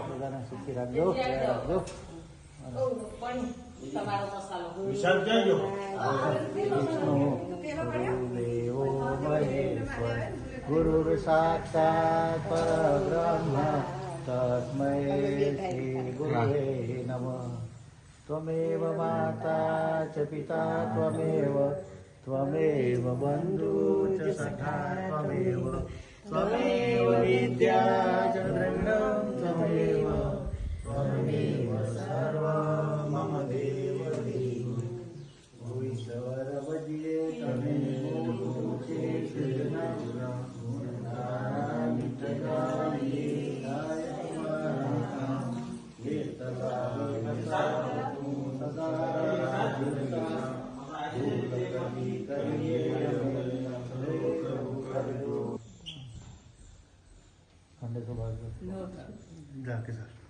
બધાને સુખી રાખજો. વિશાલ ક્યાં ગયો? દેવો મહેશ્વર ગુરુર સાક્ષાત પરબ્રહ્મ તસ્મૈ શ્રી ગુરવે નમઃ. ત્વમેવ માતા ચ પિતા ત્વમેવ બંધુ ચ સખા ત્વમેવ વિદ્યા ચ દ્રઢં ત્વમેવ સર્વં મમ દેવ દેવ. ઈશ્વર ભજીએ તમે जाके सर